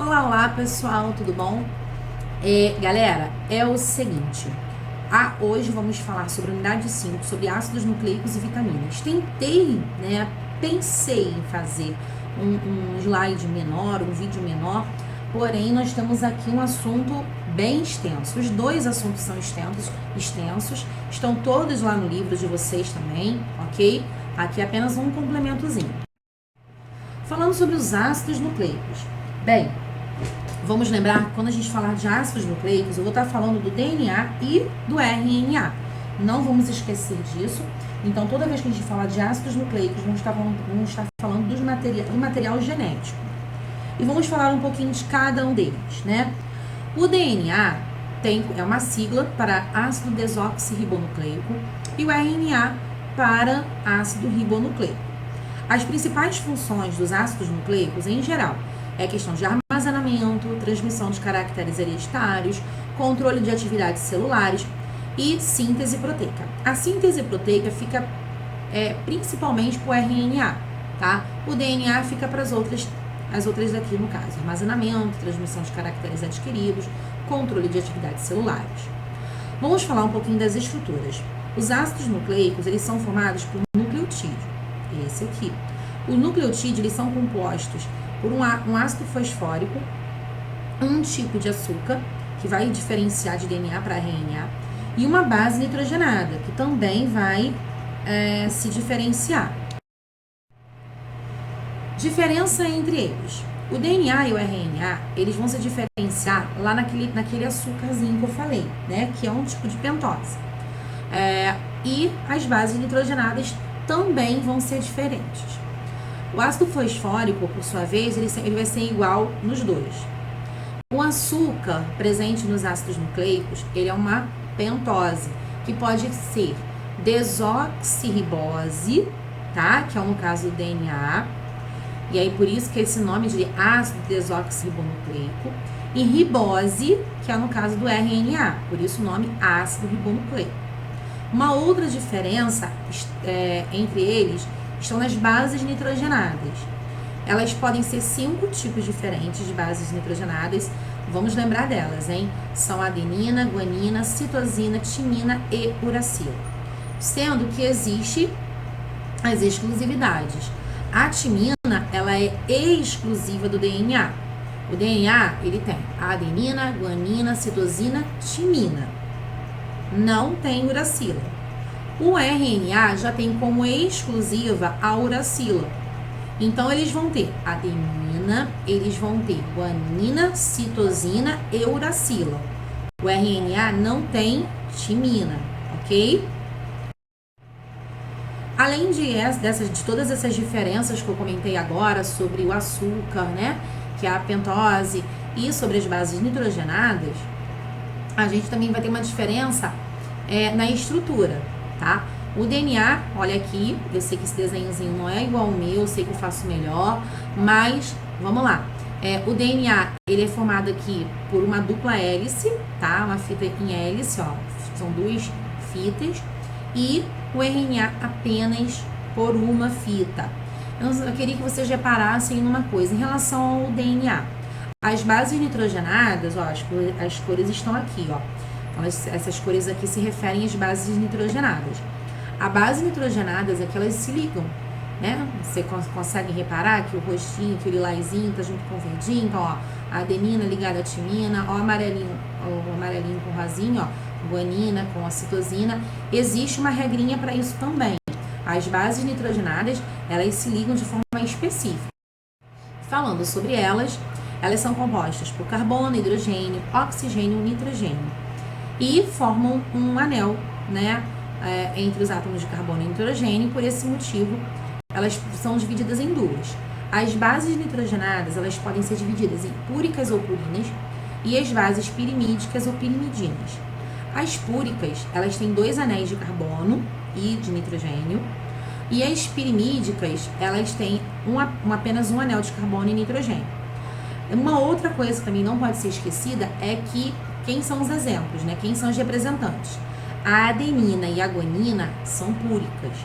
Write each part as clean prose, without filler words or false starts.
Olá, olá pessoal, tudo bom? Galera, é o seguinte, hoje vamos falar sobre a unidade 5, sobre ácidos nucleicos e vitaminas. Pensei em fazer um slide menor, um vídeo menor, porém nós temos aqui um assunto bem extenso. Os dois assuntos são extensos, estão todos lá no livro de vocês também, ok? Aqui é apenas um complementozinho. Falando sobre os ácidos nucleicos. Bem, vamos lembrar que quando a gente falar de ácidos nucleicos, eu vou estar falando do DNA e do RNA. Não vamos esquecer disso. Então, toda vez que a gente falar de ácidos nucleicos, vamos estar falando do material genético. E vamos falar um pouquinho de cada um deles, né? O DNA é uma sigla para ácido desoxirribonucleico e o RNA para ácido ribonucleico. As principais funções dos ácidos nucleicos, em geral, é a questão de armazenamento, transmissão de caracteres hereditários, controle de atividades celulares e síntese proteica. A síntese proteica fica principalmente para o RNA, tá? O DNA fica para as outras daqui no caso, armazenamento, transmissão de caracteres adquiridos, controle de atividades celulares. Vamos falar um pouquinho das estruturas. Os ácidos nucleicos, eles são formados por nucleotídeo, esse aqui. Os nucleotídeos, eles são compostos por um ácido fosfórico, um tipo de açúcar, que vai diferenciar de DNA para RNA, e uma base nitrogenada, que também vai se diferenciar. Diferença entre eles. O DNA e o RNA, eles vão se diferenciar lá naquele açúcarzinho que eu falei, né? Que é um tipo de pentose. E as bases nitrogenadas também vão ser diferentes. O ácido fosfórico, por sua vez, ele vai ser igual nos dois. O açúcar presente nos ácidos nucleicos, ele é uma pentose, que pode ser desoxirribose, tá? Que é no caso do DNA. E aí, por isso que esse nome de ácido desoxirribonucleico. E ribose, que é no caso do RNA, por isso o nome ácido ribonucleico. Uma outra diferença entre eles estão nas bases nitrogenadas. Elas podem ser 5 tipos diferentes de bases nitrogenadas. Vamos lembrar delas, hein? São adenina, guanina, citosina, timina e uracila. Sendo que existe as exclusividades. A timina, ela é exclusiva do DNA. O DNA, ele tem adenina, guanina, citosina, timina. Não tem uracila. O RNA já tem como exclusiva a uracila. Então, eles vão ter adenina, eles vão ter guanina, citosina e uracila. O RNA não tem timina, ok? Além de todas essas diferenças que eu comentei agora sobre o açúcar, né, que é a pentose, e sobre as bases nitrogenadas, a gente também vai ter uma diferença na estrutura, tá? O DNA, olha aqui, eu sei que esse desenhozinho não é igual ao meu, eu sei que eu faço melhor, mas vamos lá. O DNA, ele é formado aqui por uma dupla hélice, tá? Uma fita em hélice, ó, são 2 fitas, e o RNA apenas por uma fita. Eu queria que vocês reparassem numa coisa, em relação ao DNA. As bases nitrogenadas, ó, as cores estão aqui, ó. Então, essas cores aqui se referem às bases nitrogenadas. A base nitrogenadas é que elas se ligam, né? Você consegue reparar que o rostinho, que o lilazinho tá junto com o verdinho, então, ó, a adenina ligada à timina, ó, o amarelinho com o rosinho, ó, guanina com a citosina. Existe uma regrinha para isso também. As bases nitrogenadas, elas se ligam de forma específica. Falando sobre elas são compostas por carbono, hidrogênio, oxigênio e nitrogênio. E formam um anel, né, entre os átomos de carbono e nitrogênio. Por esse motivo, elas são divididas em 2. As bases nitrogenadas, elas podem ser divididas em púricas ou purinas e as bases pirimídicas ou pirimidinas. As púricas, elas têm 2 anéis de carbono e de nitrogênio. E as pirimídicas, elas têm apenas um anel de carbono e nitrogênio. Uma outra coisa que também não pode ser esquecida é que quem são os exemplos, né? Quem são os representantes? A adenina e a guanina são púricas.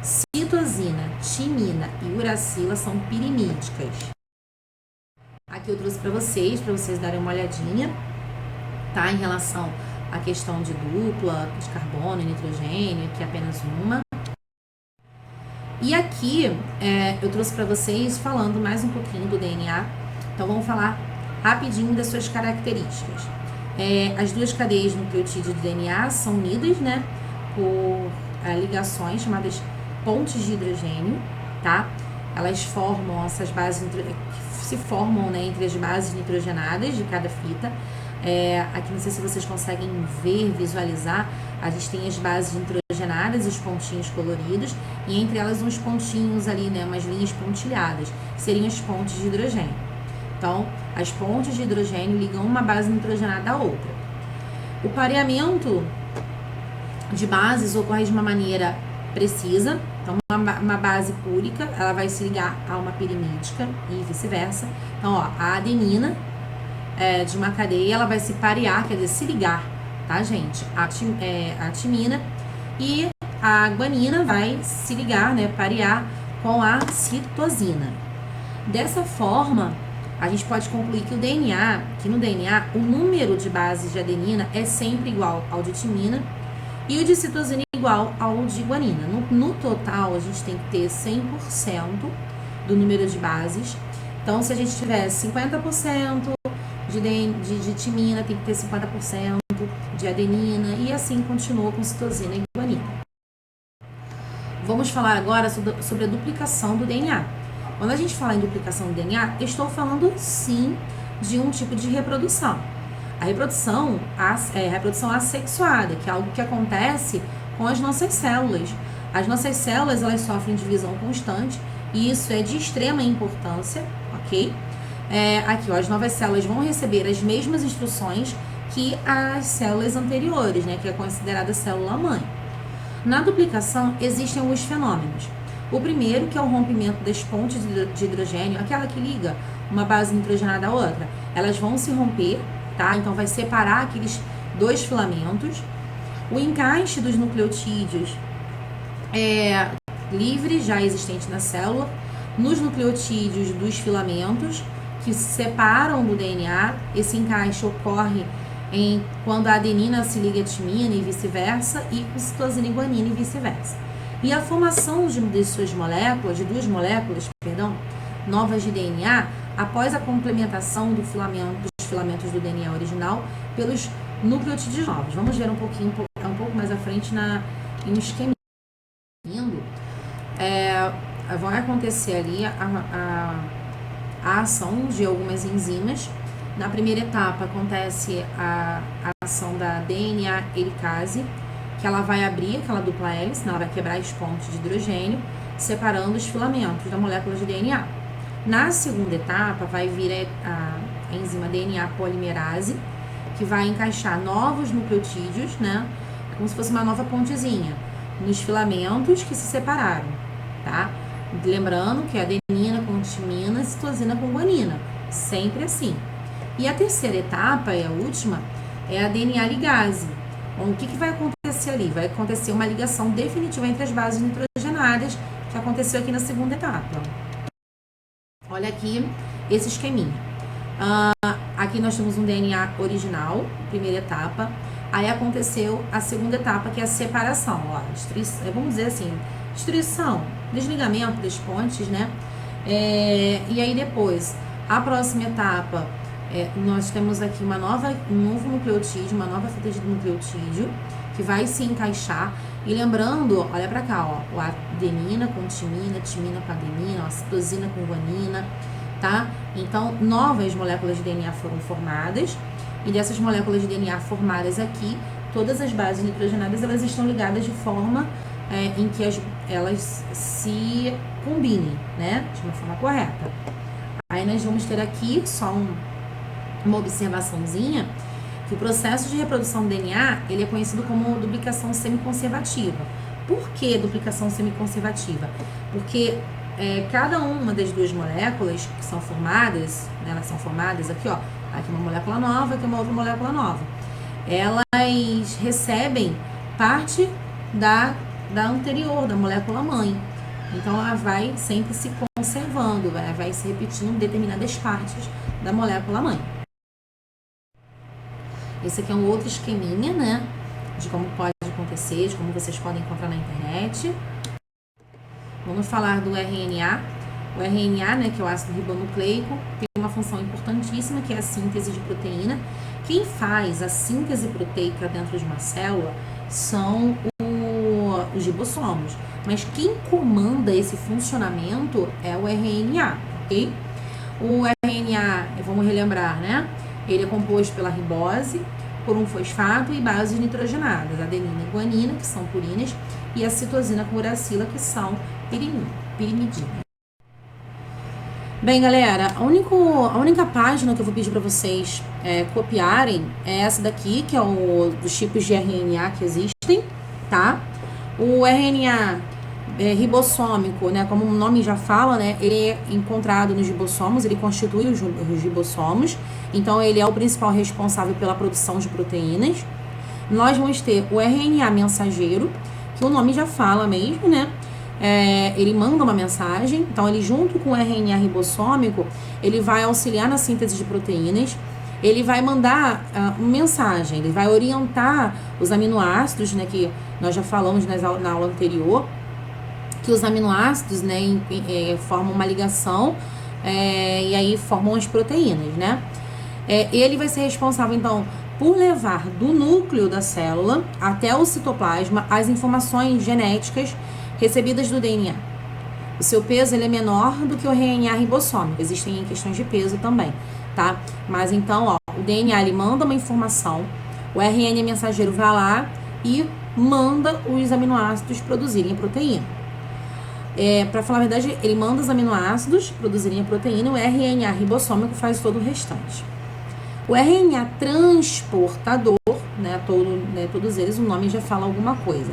Citosina, timina e uracila são pirimídicas. Aqui eu trouxe para vocês darem uma olhadinha, tá? Em relação à questão de dupla, de carbono e nitrogênio, que é apenas uma. E aqui eu trouxe para vocês falando mais um pouquinho do DNA. Então vamos falar rapidinho das suas características. As duas cadeias nucleotídeo do DNA são unidas, né, por ligações chamadas pontes de hidrogênio, tá? Elas formam essas bases que se formam, né, entre as bases nitrogenadas de cada fita. Aqui não sei se vocês conseguem ver, visualizar. A gente tem as bases nitrogenadas, os pontinhos coloridos, e entre elas uns pontinhos ali, né, umas linhas pontilhadas, seriam as pontes de hidrogênio. Então, as pontes de hidrogênio ligam uma base nitrogenada à outra. O pareamento de bases ocorre de uma maneira precisa. Então, uma base púrica, ela vai se ligar a uma pirimídica e vice-versa. Então, ó, a adenina de uma cadeia, ela vai se parear, quer dizer, se ligar, tá, gente? A timina, e a guanina vai se ligar, né, parear com a citosina. Dessa forma, a gente pode concluir que no DNA, o número de bases de adenina é sempre igual ao de timina e o de citosina igual ao de guanina. No total, a gente tem que ter 100% do número de bases. Então, se a gente tiver 50% de timina, tem que ter 50% de adenina, e assim continua com citosina e guanina. Vamos falar agora sobre a duplicação do DNA. Quando a gente fala em duplicação do DNA, eu estou falando sim de um tipo de reprodução. A reprodução assexuada, que é algo que acontece com as nossas células. As nossas células, elas sofrem divisão constante, e isso é de extrema importância, ok? Aqui, ó, as novas células vão receber as mesmas instruções que as células anteriores, né, que é considerada célula-mãe. Na duplicação, existem alguns fenômenos. O primeiro, que é o rompimento das pontes de hidrogênio, aquela que liga uma base nitrogenada à outra, elas vão se romper, tá? Então, vai separar aqueles dois filamentos. O encaixe dos nucleotídeos livre, já existente na célula, nos nucleotídeos dos filamentos, que se separam do DNA. Esse encaixe ocorre quando a adenina se liga à timina e vice-versa, e com citosina e guanina e vice-versa. E a formação de duas moléculas, novas de DNA, após a complementação dos filamentos do DNA original pelos nucleotídeos novos. Vamos ver um pouco mais à frente em um esquema. Vai acontecer ali a ação de algumas enzimas. Na primeira etapa acontece a ação da DNA helicase, que ela vai abrir aquela dupla hélice, ela vai quebrar as pontes de hidrogênio, separando os filamentos da molécula de DNA. Na segunda etapa vai vir a enzima DNA polimerase, que vai encaixar novos nucleotídeos, né? Como se fosse uma nova pontezinha, nos filamentos que se separaram, tá? Lembrando que a adenina com timina, citosina com guanina, sempre assim. E a terceira etapa, a última, é a DNA ligase. Bom, o que vai acontecer ali? Vai acontecer uma ligação definitiva entre as bases nitrogenadas, que aconteceu aqui na segunda etapa. Olha aqui esse esqueminha. Aqui nós temos um DNA original, primeira etapa. Aí aconteceu a segunda etapa, que é a separação. Ó, vamos dizer assim, destruição, desligamento das pontes, né? E aí depois, a próxima etapa, nós temos aqui um novo nucleotídeo, uma nova fita de nucleotídeo, que vai se encaixar. E lembrando, olha pra cá, ó, a adenina com timina, timina com adenina, a citosina com guanina, tá? Então, novas moléculas de DNA foram formadas, e dessas moléculas de DNA formadas aqui, todas as bases nitrogenadas, elas estão ligadas de forma em que elas se combinem, né? De uma forma correta. Aí nós vamos ter aqui só uma observaçãozinha, que o processo de reprodução do DNA, ele é conhecido como duplicação semiconservativa. Por que duplicação semiconservativa? Porque cada uma das duas moléculas que são formadas, né, elas são formadas aqui, ó, aqui uma molécula nova, aqui uma outra molécula nova. Elas recebem parte da anterior, da molécula mãe. Então, ela vai sempre se conservando, vai se repetindo determinadas partes da molécula mãe. Esse aqui é um outro esqueminha, né, de como pode acontecer, de como vocês podem encontrar na internet. Vamos falar do RNA. O RNA, né, que é o ácido ribonucleico, tem uma função importantíssima, que é a síntese de proteína. Quem faz a síntese proteica dentro de uma célula são os ribossomos. Mas quem comanda esse funcionamento é o RNA, ok? O RNA, vamos relembrar, né? Ele é composto pela ribose, por um fosfato e bases nitrogenadas, adenina e guanina, que são purinas, e a citosina com uracila, que são pirimidinas. Bem, galera, a única página que eu vou pedir para vocês copiarem é essa daqui, que é dos tipos de RNA que existem, tá? O RNA ribossômico, né, como o nome já fala, né, ele é encontrado nos ribossomos, ele constitui os ribossomos, então ele é o principal responsável pela produção de proteínas. Nós vamos ter o RNA mensageiro, que o nome já fala mesmo, né? Ele manda uma mensagem, então ele junto com o RNA ribossômico, ele vai auxiliar na síntese de proteínas, ele vai mandar uma mensagem, ele vai orientar os aminoácidos, né, que nós já falamos na aula anterior, que os aminoácidos, né, formam uma ligação e aí formam as proteínas, né? Ele vai ser responsável, então, por levar do núcleo da célula até o citoplasma as informações genéticas recebidas do DNA. O seu peso ele é menor do que o RNA ribossômico. Existem questões de peso também, tá? Mas então, ó, o DNA ele manda uma informação, o RNA mensageiro vai lá e manda os aminoácidos produzirem a proteína. Para falar a verdade, ele manda os aminoácidos produzirem a proteína, o RNA ribossômico faz todo o restante. O RNA transportador, né, todos eles, o nome já fala alguma coisa.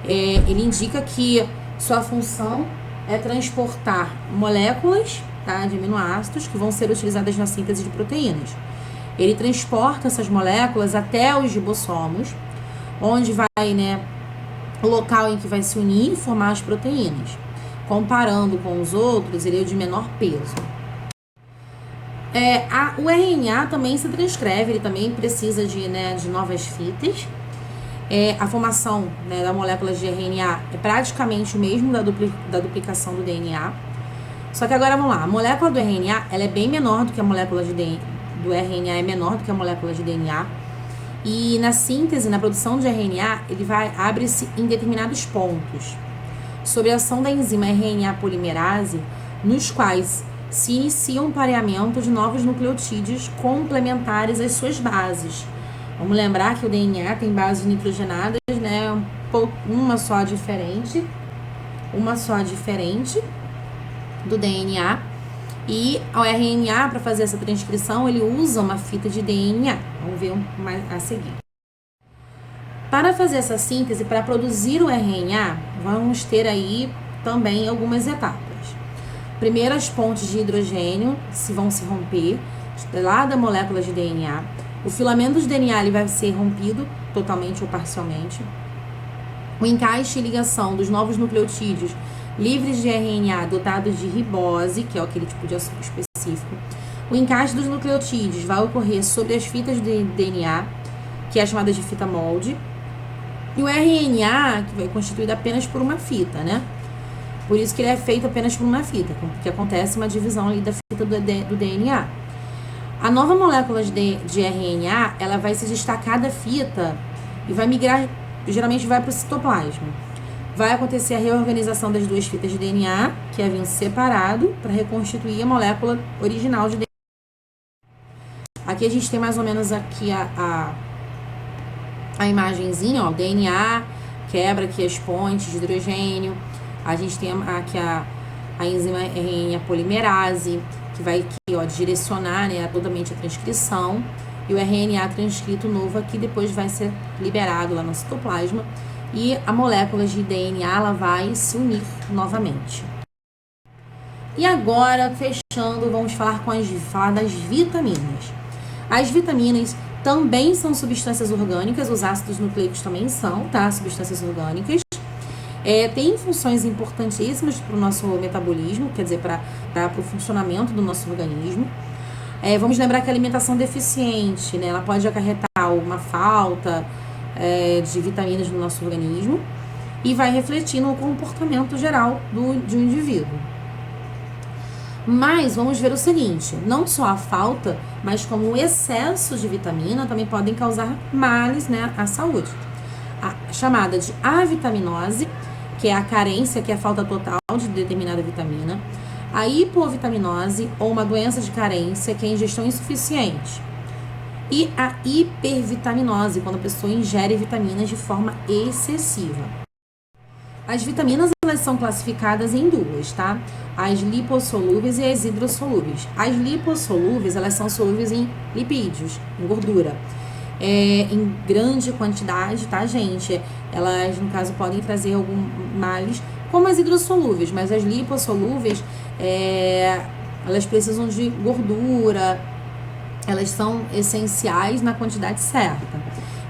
Ele indica que sua função é transportar moléculas, tá, de aminoácidos que vão ser utilizadas na síntese de proteínas. Ele transporta essas moléculas até os ribossomos, onde vai, né, o local em que vai se unir e formar as proteínas. Comparando com os outros, ele é o de menor peso. O RNA também se transcreve, ele também precisa de novas fitas. A formação, né, da molécula de RNA é praticamente o mesmo da duplicação do DNA. Só que agora vamos lá, a molécula do RNA ela é bem menor do que a molécula do RNA é menor do que a molécula de DNA. E na síntese, na produção de RNA, ele abre-se em determinados pontos sobre a ação da enzima RNA polimerase, nos quais se inicia um pareamento de novos nucleotídeos complementares às suas bases. Vamos lembrar que o DNA tem bases nitrogenadas, né? Uma só diferente do DNA. E o RNA, para fazer essa transcrição, ele usa uma fita de DNA. Vamos ver a seguir. Para fazer essa síntese, para produzir o RNA, vamos ter aí também algumas etapas. Primeiro, as pontes de hidrogênio vão se romper lá da molécula de DNA. O filamento de DNA ele vai ser rompido totalmente ou parcialmente. O encaixe e ligação dos novos nucleotídeos livres de RNA dotados de ribose, que é aquele tipo de açúcar específico. O encaixe dos nucleotídeos vai ocorrer sobre as fitas de DNA, que é chamada de fita molde. E o RNA, que vai constituído apenas por uma fita, né? Por isso que ele é feito apenas por uma fita, porque acontece uma divisão ali da fita do DNA. A nova molécula de RNA, ela vai se destacar da fita e vai migrar, geralmente vai para o citoplasma. Vai acontecer a reorganização das duas fitas de DNA, que haviam separado, para reconstituir a molécula original de DNA. Aqui a gente tem mais ou menos aqui a imagenzinha, ó, o DNA, quebra aqui as pontes de hidrogênio. A gente tem aqui a enzima RNA polimerase, que vai aqui, ó, direcionar, né, totalmente a transcrição. E o RNA transcrito novo aqui depois vai ser liberado lá no citoplasma. E a molécula de DNA ela vai se unir novamente. E agora, fechando, vamos falar das vitaminas. As vitaminas também são substâncias orgânicas, os ácidos nucleicos também são, tá? Substâncias orgânicas. Tem funções importantíssimas para o nosso metabolismo, quer dizer, para o funcionamento do nosso organismo. Vamos lembrar que a alimentação deficiente, né, ela pode acarretar uma falta de vitaminas no nosso organismo e vai refletir no comportamento geral de um indivíduo. Mas vamos ver o seguinte, não só a falta, mas como o excesso de vitamina também podem causar males, né, à saúde. A chamada de avitaminose, que é a carência, que é a falta total de determinada vitamina. A hipovitaminose, ou uma doença de carência, que é a ingestão insuficiente. E a hipervitaminose, quando a pessoa ingere vitaminas de forma excessiva. As vitaminas, elas são classificadas em duas, tá? As lipossolúveis e as hidrossolúveis. As lipossolúveis, elas são solúveis em lipídios, em gordura. Em grande quantidade, tá, gente? Elas, no caso, podem trazer alguns males, como as hidrossolúveis, mas as lipossolúveis, elas precisam de gordura, elas são essenciais na quantidade certa.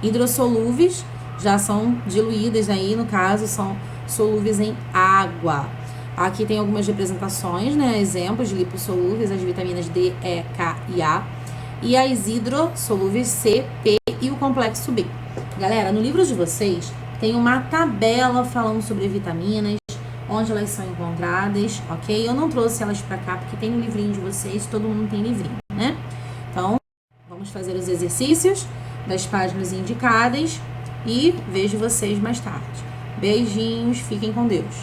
Hidrossolúveis já são diluídas aí, no caso, são solúveis em água. Aqui tem algumas representações, né? Exemplos de lipossolúveis, as vitaminas D, E, K e A. E as hidrossolúveis C, P e o complexo B. Galera, no livro de vocês tem uma tabela falando sobre vitaminas, onde elas são encontradas, ok? Eu não trouxe elas pra cá porque tem no livrinho de vocês, todo mundo tem livrinho, né? Então, vamos fazer os exercícios das páginas indicadas e vejo vocês mais tarde. Beijinhos, fiquem com Deus.